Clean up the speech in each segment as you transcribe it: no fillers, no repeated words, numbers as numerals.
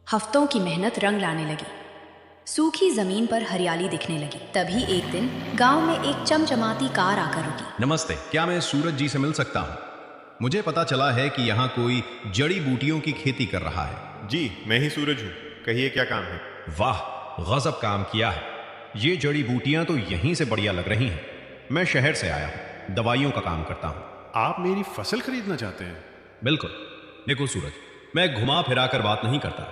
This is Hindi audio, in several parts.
हफ्तों की मेहनत रंग लाने लगी। सूखी जमीन पर हरियाली दिखने लगी। तभी एक दिन गांव में एक चमचमाती कार आकर रुकी। नमस्ते, क्या मैं सूरज जी से मिल सकता हूँ? मुझे पता चला है कि यहाँ कोई जड़ी बूटियों की खेती कर रहा है। जी, मैं ही सूरज हूँ। कहिए क्या काम है? वाह, गजब काम किया है। ये जड़ी बूटियां तो यहीं से बढ़िया लग रही हैं। मैं शहर से आया हूँ, दवाइयों का काम करता हूँ। आप मेरी फसल खरीदना चाहते हैं? बिल्कुल। देखो सूरज, मैं घुमा फिरा कर बात नहीं करता।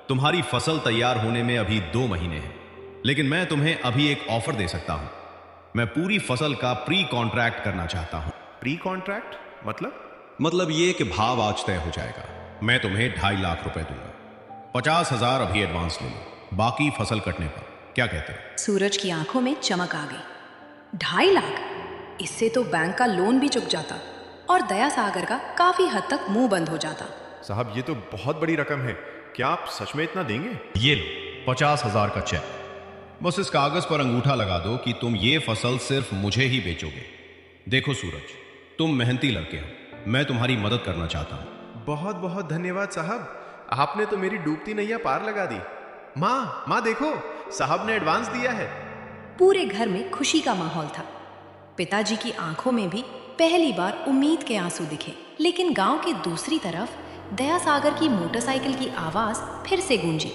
तुम्हारी फसल तैयार होने में अभी 2 महीने हैं, लेकिन मैं तुम्हें अभी एक ऑफर दे सकता हूँ। मैं पूरी फसल का प्री कॉन्ट्रैक्ट करना चाहता हूँ। प्री कॉन्ट्रैक्ट मतलब ये कि भाव आज तय हो जाएगा। मैं तुम्हें 2.5 लाख रुपए दूंगा। 50,000 अभी एडवांस ले लो, बाकी फसल कटने पर। क्या कहते हो? सूरज की आंखों में चमक आ गई। 2.5 लाख? इससे तो बैंक का लोन भी चुक जाता और दया सागर का काफी हद तक मुंह बंद हो जाता। साहब, ये तो बहुत बड़ी रकम है। क्या आप सच में इतना देंगे? ये लो 50,000 का चेक। बस इस कागज पर अंगूठा लगा दो कि तुम ये फसल सिर्फ मुझे ही बेचोगे। देखो सूरज, तुम मेहनती लड़के हो, मैं तुम्हारी मदद करना चाहता हूँ। बहुत बहुत धन्यवाद साहब, आपने तो मेरी डूबती नैया पार लगा दी। माँ देखो, साहब ने एडवांस दिया है। पूरे घर में खुशी का माहौल था। पिताजी की आंखों में भी पहली बार उम्मीद के आंसू दिखे। लेकिन गांव की दूसरी तरफ दया सागर की मोटरसाइकिल की आवाज फिर से गूंजी।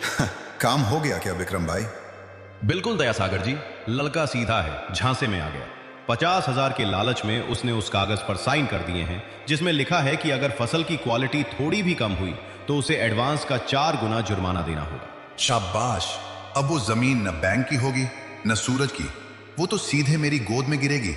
काम हो गया क्या विक्रम भाई? बिल्कुल दया सागर जी, लड़का सीधा है, झांसे में आ गया। 50,000 के लालच में उसने उस कागज पर साइन कर दिए हैं, जिसमें लिखा है कि अगर फसल की क्वालिटी थोड़ी भी कम हुई तो उसे एडवांस का 4 गुना जुर्माना देना होगा। शाबाश। अब वो जमीन न बैंक की होगी न सूरज की, वो तो सीधे मेरी गोद में गिरेगी।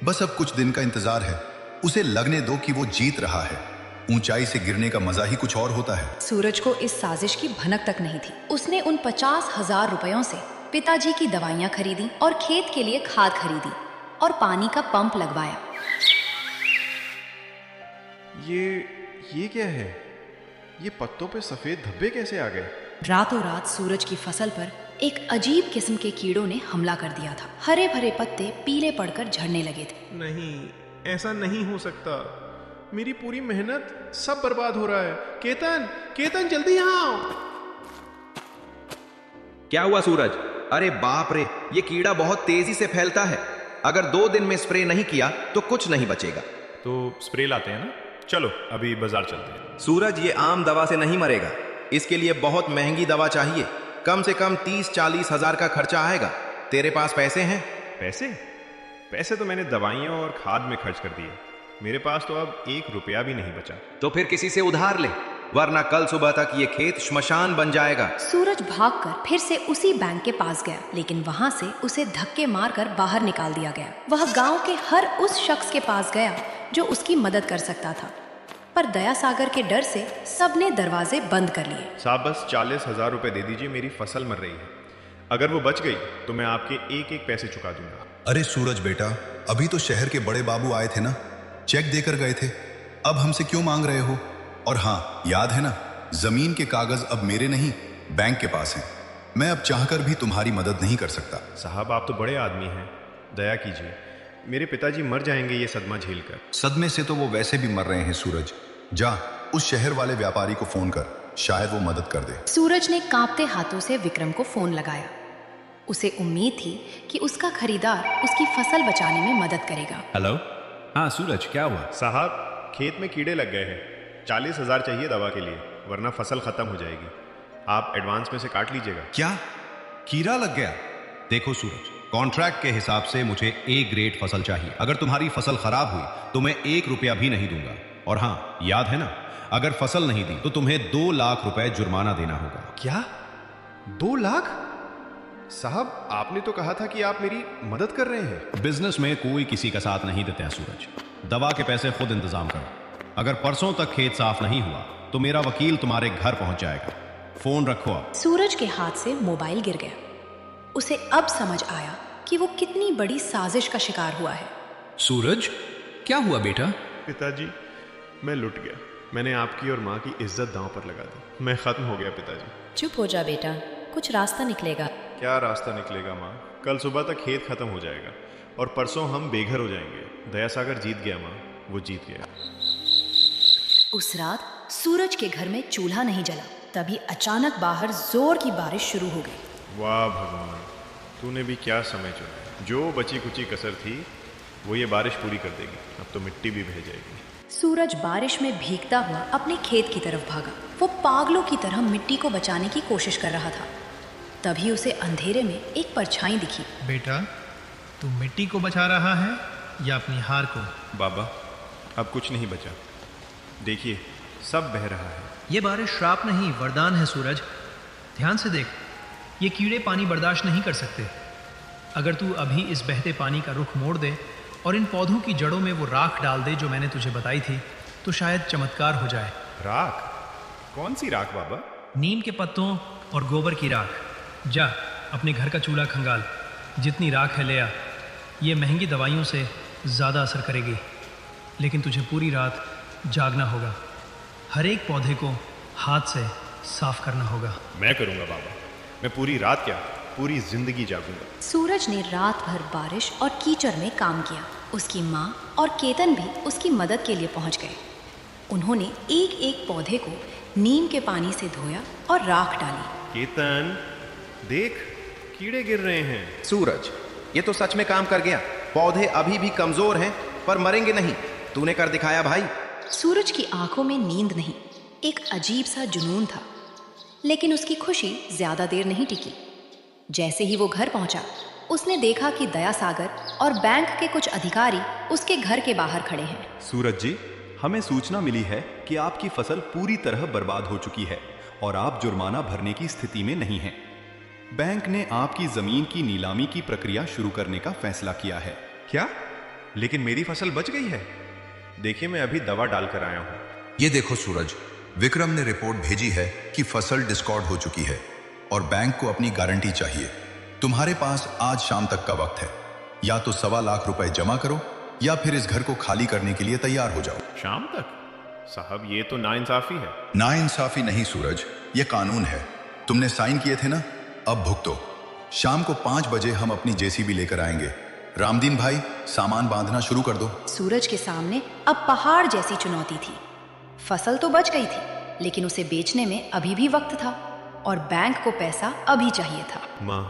बस अब कुछ दिन का इंतजार है। उसे लगने दो कि वो जीत रहा है। ऊंचाई से गिरने का मजा ही कुछ और होता है। सूरज को इस साजिश की भनक तक नहीं थी। उसने उन 50,000 रुपयों से पिताजी की दवाइयां खरीदी और खेत के लिए खाद खरीदी और पानी का पंप लगवाया। ये क्या है? ये पत्तों पे सफेद धब्बे कैसे आ गए? रातों रात सूरज की फसल पर एक अजीब किस्म के कीड़ों ने हमला कर दिया था। हरे भरे पत्ते पीले पड़कर झड़ने लगे थे। नहीं, ऐसा नहीं हो सकता। मेरी पूरी मेहनत सब बर्बाद हो रहा है। केतन जल्दी यहाँ आओ। क्या हुआ सूरज? अरे बाप रे, ये कीड़ा बहुत तेजी से फैलता है। अगर 2 दिन में स्प्रे नहीं किया तो कुछ नहीं बचेगा। तो स्प्रे लाते हैं ना? चलो अभी बाजार चलते हैं। सूरज, ये आम दवा से नहीं मरेगा। इसके लिए बहुत महंगी दवा चाहिए। कम से कम 30-40 हजार का खर्चा आएगा। तेरे पास पैसे हैं? पैसे तो मैंने दवाइयों और खाद में खर्च कर दिए। मेरे पास तो अब 1 रुपया भी नहीं बचा। तो फिर किसी से उधार ले, वरना कल सुबह तक ये खेत श्मशान बन जाएगा। सूरज भागकर फिर से उसी बैंक के पास गया, लेकिन वहां से उसे धक्के मारकर बाहर निकाल दिया गया। वह गांव के हर उस शख्स के पास गया जो उसकी मदद कर सकता था, पर दया सागर के डर से सबने दरवाजे बंद कर लिए। साहब, बस 40,000 रुपए दे दीजिए। मेरी फसल मर रही है। अगर वो बच गई तो मैं आपके एक पैसे चुका दूंगा। अरे सूरज बेटा, अभी तो शहर के बड़े बाबू आए थे ना, चेक देकर गए थे। अब हमसे क्यों मांग रहे हो? और हाँ, याद है ना, जमीन के कागज अब मेरे नहीं, बैंक के पास हैं। मैं अब चाहकर भी तुम्हारी मदद नहीं कर सकता। साहब, आप तो बड़े आदमी हैं, दया कीजिए। मेरे पिताजी मर जाएंगे ये सदमा झेलकर। सदमे से तो वो वैसे भी मर रहे हैं सूरज। जा, उस शहर वाले व्यापारी को फोन कर, शायद वो मदद कर दे। सूरज ने कांपते हाथों से विक्रम को फोन लगाया। उसे उम्मीद थी कि उसका खरीदार उसकी फसल बचाने में मदद करेगा। हेलो, हाँ सूरज, क्या हुआ? साहब, खेत में कीड़े लग गए हैं। 40,000 चाहिए दवा के लिए, वरना फसल खत्म हो जाएगी। आप एडवांस में से काट लीजिएगा। क्या कीड़ा लग गया? देखो सूरज, कॉन्ट्रैक्ट के हिसाब से मुझे A ग्रेड फसल चाहिए। अगर तुम्हारी फसल खराब हुई तो मैं 1 रुपया भी नहीं दूंगा। और हाँ, याद है ना, अगर फसल नहीं दी तो तुम्हें 2 लाख रुपए जुर्माना देना होगा। क्या? 2 लाख? साहब, आपने तो कहा था कि आप मेरी मदद कर रहे हैं। बिजनेस में कोई किसी का साथ नहीं देते हैं सूरज। दवा के पैसे खुद इंतजाम करो। अगर परसों तक खेत साफ नहीं हुआ तो मेरा वकील तुम्हारे घर पहुंच जाएगा। फोन रखो अब। सूरज के हाथ से मोबाइल गिर गया। उसे अब समझ आया कि वो कितनी बड़ी साजिश का शिकार हुआ है। सूरज, क्या हुआ बेटा? पिताजी, मैं लुट गया। मैंने आपकी और माँ की इज्जत दांव पर लगा दी। मैं खत्म हो गया पिताजी। चुप हो जा बेटा, कुछ रास्ता निकलेगा। क्या रास्ता निकलेगा माँ? कल सुबह तक खेत खत्म हो जाएगा और परसों हम बेघर हो जाएंगे। दया सागर जीत गया माँ, वो जीत गया। उस रात सूरज के घर में चूल्हा नहीं जला। तभी अचानक बाहर जोर की बारिश शुरू हो गई। वाह भगवान, तूने भी क्या समय चुना। जो बची कुची कसर थी वो ये बारिश पूरी कर देगी। अब तो मिट्टी भी बह जाएगी। सूरज बारिश में भीगता हुआ अपने खेत की तरफ भागा। वो पागलों की तरह मिट्टी को बचाने की कोशिश कर रहा था। तभी उसे अंधेरे में एक परछाई दिखी। बेटा, तू मिट्टी को बचा रहा है या अपनी हार को? बाबा, अब कुछ नहीं बचा। देखिए, सब बह रहा है। ये बारिश श्राप नहीं, वरदान है सूरज। ध्यान से देख, ये कीड़े पानी बर्दाश्त नहीं कर सकते। अगर तू अभी इस बहते पानी का रुख मोड़ दे और इन पौधों की जड़ों में वो राख डाल दे जो मैंने तुझे बताई थी, तो शायद चमत्कार हो जाए। राख? कौन सी राख बाबा? नीम के पत्तों और गोबर की राख। जा अपने घर का चूल्हा खंगाल, जितनी राख है ले आ। ये महंगी दवाइयों से ज़्यादा असर करेगी, लेकिन तुझे पूरी रात जागना होगा। हर एक पौधे को हाथ से साफ करना होगा। मैं करूँगा बाबा। मैं पूरी रात क्या, पूरी जिंदगी जागूंगा। सूरज ने रात भर बारिश और कीचड़ में काम किया। उसकी माँ और केतन भी उसकी मदद के लिए पहुंच गए। उन्होंने एक एक पौधे को नीम के पानी से धोया और राख डाली। केतन, देख, कीड़े गिर रहे हैं। सूरज, ये तो सच में काम कर गया। पौधे अभी भी कमजोर हैं पर मरेंगे नहीं। तूने कर दिखाया भाई। सूरज की आंखों में नींद नहीं, एक अजीब सा जुनून था। लेकिन उसकी खुशी ज्यादा देर नहीं टिकी। जैसे ही वो घर पहुंचा, उसने देखा कि दया सागर और बैंक के कुछ अधिकारी उसके घर के बाहर खड़े हैं। सूरज जी, हमें सूचना मिली है कि आपकी फसल पूरी तरह बर्बाद हो चुकी है और आप जुर्माना भरने की स्थिति में नहीं हैं। बैंक ने आपकी जमीन की नीलामी की प्रक्रिया शुरू करने का फैसला किया है। क्या? लेकिन मेरी फसल बच गई है। देखिए, मैं अभी दवा डालकर आया हूँ। ये देखो सूरज, विक्रम ने रिपोर्ट भेजी है कि फसल डिस्कॉर्ड हो चुकी है और बैंक को अपनी गारंटी चाहिए। तुम्हारे पास आज शाम तक का वक्त है। या तो 1.25 लाख रुपए जमा करो या फिर इस घर को खाली करने के लिए तैयार हो जाओ। शाम तक? साहब, ये तो नाइंसाफी है। नाइंसाफी नहीं सूरज, ये कानून है। तुमने साइन किए थे ना, अब भुगतो। शाम को 5 बजे हम अपनी जेसीबी लेकर आएंगे। रामदीन भाई, सामान बांधना शुरू कर दो। सूरज के सामने अब पहाड़ जैसी चुनौती थी। फसल तो बच गई थी, लेकिन उसे बेचने में अभी भी वक्त था और बैंक को पैसा अभी चाहिए था। माँ,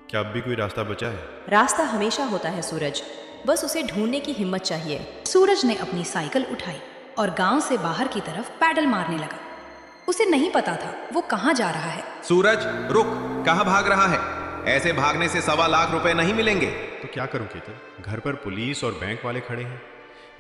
क्या अब भी कोई रास्ता बचा है? रास्ता हमेशा होता है सूरज, बस उसे ढूंढने की हिम्मत चाहिए। सूरज ने अपनी साइकिल उठाई और गांव से बाहर की तरफ पैडल मारने लगा। उसे नहीं पता था वो कहाँ जा रहा है। सूरज, रुक, कहाँ भाग रहा है? ऐसे भागने से 1.25 लाख रुपए नहीं मिलेंगे। तो क्या करूं केतन? घर पर पुलिस और बैंक वाले खड़े हैं।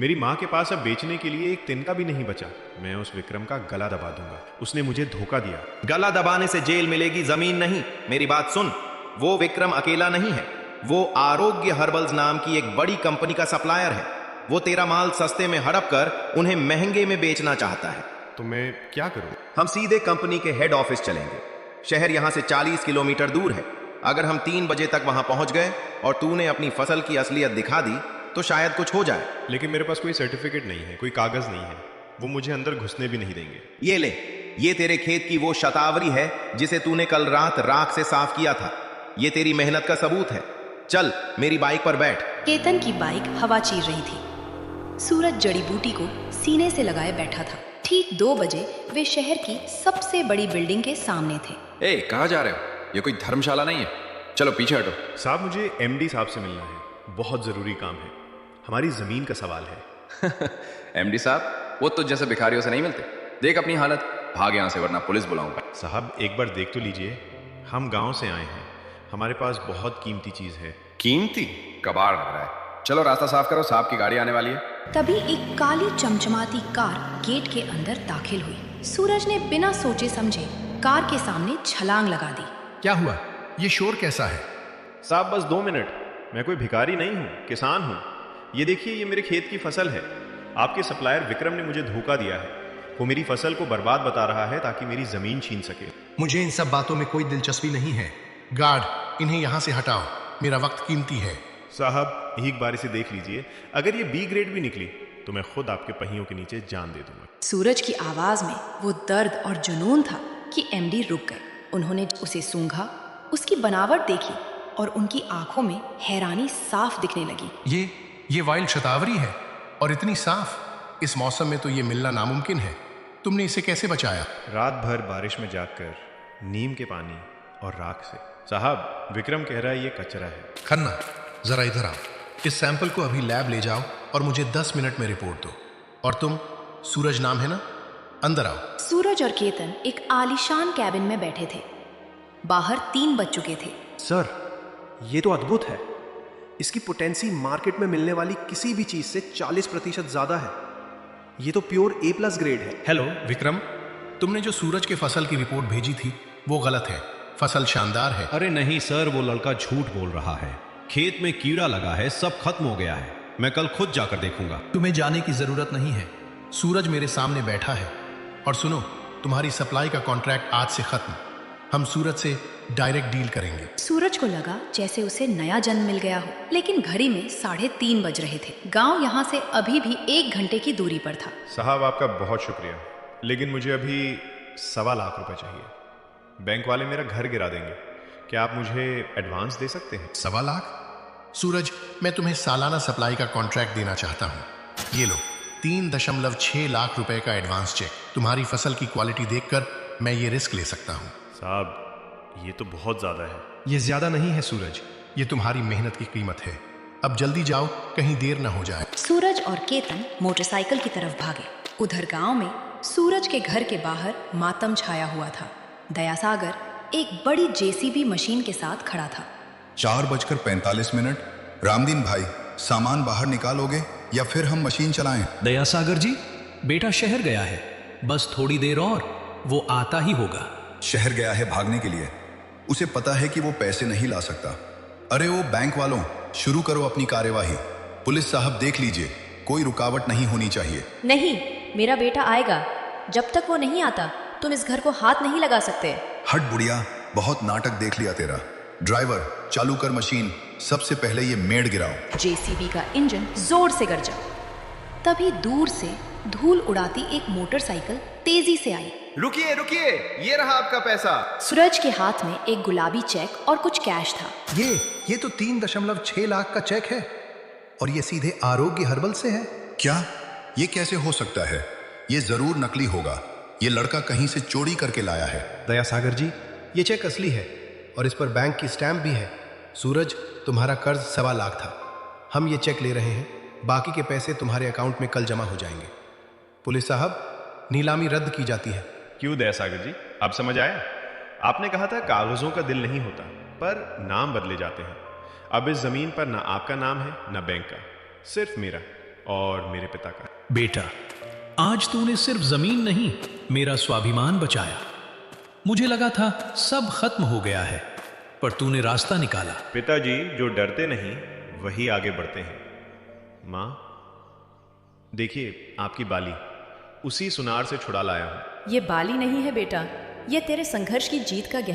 मेरी माँ के पास अब बेचने के लिए एक तिनका भी नहीं बचा। मैं उस विक्रम का गला दबा दूंगा। उसने मुझे धोखा दिया। गला दबाने से जेल मिलेगी, जमीन नहीं। मेरी बात सुन, वो विक्रम अकेला नहीं है। वो आरोग्य हर्बल्स नाम की एक बड़ी कंपनी का सप्लायर है। वो तेरा माल सस्ते में हड़प कर उन्हें महंगे में बेचना चाहता है। तो मैं क्या करूं? हम सीधे कंपनी के हेड ऑफिस चलेंगे। शहर यहां से 40 किलोमीटर दूर है। अगर हम 3 बजे तक वहां पहुंच गए और तूने अपनी फसल की असलियत दिखा दी तो शायद कुछ हो जाए। लेकिन मेरे पास कोई सर्टिफिकेट नहीं है, कोई कागज नहीं है। वो मुझे अंदर घुसने भी नहीं देंगे। ये ले, ये तेरे खेत की वो शतावरी है जिसे तूने कल रात राख से साफ किया था। ये तेरी मेहनत का सबूत है। चल मेरी बाइक पर बैठ। केतन की बाइक हवा चीर रही थी। सूरज जड़ी बूटी को सीने से लगाए बैठा था। ठीक 2 बजे वे शहर की सबसे बड़ी बिल्डिंग के सामने थे। ए, कहाँ जा रहे हो? ये कोई धर्मशाला नहीं है। चलो पीछे हटो। साहब, मुझे एमडी साहब से मिलना है। बहुत जरूरी काम है। हमारी जमीन का सवाल है। एमडी साहब, वो तो जैसे भिखारियों से नहीं मिलते। देख अपनी हालत, भाग यहाँ से वरना पुलिस बुलाऊंगा। साहब, एक बार देख तो लीजिए। हम गांव से आए हैं, हमारे पास बहुत कीमती चीज है। कीमती? कबाड़ लग रहा है। चलो रास्ता साफ करो, साहब की गाड़ी आने वाली है। तभी एक काली चमचमाती कार गेट के अंदर दाखिल हुई। सूरज ने बिना सोचे समझे कार के सामने छलांग लगा दी। क्या हुआ? ये शोर कैसा है? साहब, बस 2 मिनट। मैं कोई भिखारी नहीं हूँ, किसान हूँ। ये देखिए, ये मेरे खेत की फसल है। आपके सप्लायर विक्रम ने मुझे धोखा दिया है। वो मेरी फसल को बर्बाद बता रहा है ताकि मेरी जमीन छीन सके। मुझे इन सब बातों में कोई दिलचस्पी नहीं है। गार्ड, इन्हें यहाँ से हटाओ, मेरा वक्त कीमती है। साहब, एक बार इसे देख लीजिए। अगर ये बी ग्रेड भी निकली तो मैं खुद आपके पहियों के नीचे जान दे दूंगा। सूरज की आवाज में वो दर्द और जुनून था कि एमडी रुक गए। उन्होंने उसे सूंघा, उसकी बनावट देखी और उनकी आंखों में हैरानी साफ दिखने लगी। ये वाइल्ड शतावरी है और इतनी साफ। इस मौसम में तो ये मिलना नामुमकिन है। तुमने इसे कैसे बचाया? रात भर बारिश में जागकर नीम के पानी और राख से। साहब, विक्रम कह रहा है ये कचरा है। खन्ना, जरा इधर आओ। इस सैंपल को अभी लैब ले जाओ और मुझे 10 मिनट में रिपोर्ट दो। और तुम, सूरज नाम है ना, अंदर आओ। सूरज और केतन एक आलीशान कैबिन में बैठे थे। बाहर 3 बज चुके थे। सर, ये तो अद्भुत है। इसकी पोटेंसी मार्केट में मिलने वाली किसी भी चीज से 40% ज्यादा है। ये तो प्योर A+ ग्रेड है। हेलो विक्रम, तुमने जो सूरज के फसल की रिपोर्ट भेजी थी वो गलत है। फसल शानदार है। अरे नहीं सर, वो लड़का झूठ बोल रहा है। खेत में कीड़ा लगा है, सब खत्म हो गया है। मैं कल खुद जाकर देखूंगा। तुम्हें जाने की जरूरत नहीं है। सूरज मेरे सामने बैठा है। और सुनो, तुम्हारी सप्लाई का कॉन्ट्रैक्ट आज से खत्म। हम सूरज से डायरेक्ट डील करेंगे। सूरज को लगा जैसे उसे नया जन्म मिल गया हो, लेकिन घड़ी में 3:30 बज रहे थे। गांव यहाँ से अभी भी 1 घंटे की दूरी पर था। साहब, आपका बहुत शुक्रिया, लेकिन मुझे अभी 1.25 लाख रुपए चाहिए। बैंक वाले मेरा घर गिरा देंगे। क्या आप मुझे एडवांस दे सकते हैं? 1.25 लाख? सूरज, मैं तुम्हें सालाना सप्लाई का कॉन्ट्रैक्ट देना चाहता हूँ। ये लो, 3.6 लाख रुपए का एडवांस चेक। तुम्हारी फसल की क्वालिटी देखकर मैं ये रिस्क ले सकता हूँ। साहब, ये तो बहुत ज्यादा है। ये ज्यादा नहीं है सूरज, ये तुम्हारी मेहनत की कीमत है। अब जल्दी जाओ, कहीं देर ना हो जाए। सूरज और केतन मोटरसाइकिल की तरफ भागे। उधर गांव में सूरज के घर के बाहर मातम छाया हुआ था। दयासागर एक बड़ी JCB मशीन के साथ खड़ा था। 4:45। रामदीन भाई, सामान बाहर निकालोगे या फिर हम मशीन चलाएं? दयासागर जी, बेटा शहर गया है, बस थोड़ी देर और वो आता ही होगा। शहर गया है भागने के लिए। उसे पता है कि वो पैसे नहीं ला सकता। अरे ओ बैंक वालों, शुरू करो अपनी कार्यवाही। पुलिस साहब देख लीजिए, कोई रुकावट नहीं होनी चाहिए। नहीं, मेरा बेटा आएगा। जब तक वो नहीं आता तुम इस घर को हाथ नहीं लगा सकते। हट बुढ़िया, बहुत नाटक देख लिया तेरा। ड्राइवर, चालू कर मशीन। सबसे पहले ये मेड़ गिराओ। JCB का इंजन जोर से गरजा। तभी दूर से धूल उड़ाती एक मोटरसाइकिल तेजी से आई। रुकिए रुकिए, ये रहा आपका पैसा। सूरज के हाथ में एक गुलाबी चेक और कुछ कैश था। ये तो 3.6 लाख का चेक है और ये सीधे आरोग्य हर्बल से है। क्या? ये कैसे हो सकता है? ये जरूर नकली होगा। ये लड़का कहीं से चोरी करके लाया है। दयासागर जी, ये चेक असली है और इस पर बैंक की स्टैंप भी है। सूरज, तुम्हारा कर्ज 1.25 लाख था। हम ये चेक ले रहे हैं। बाकी के पैसे तुम्हारे अकाउंट में कल जमा हो जाएंगे। पुलिस साहब, नीलामी रद्द की जाती है। क्यों दयासागर जी, अब समझ आया? आपने कहा था कागजों का दिल नहीं होता, पर नाम बदले जाते हैं। अब इस जमीन पर ना आपका नाम है ना बैंक का, सिर्फ मेरा और मेरे पिता का। बेटा, आज तूने सिर्फ जमीन नहीं, मेरा स्वाभिमान बचाया। मुझे लगा था सब खत्म हो गया है, पर तूने रास्ता निकाला। पिताजी, जो डरते नहीं वही आगे बढ़ते हैं। माँ, देखिए आपकी बाली, उसी सुनार से छुड़ा लाया हूं। ये बाली नहीं है बेटा, ये तेरे संघर्ष की जीत का गहरा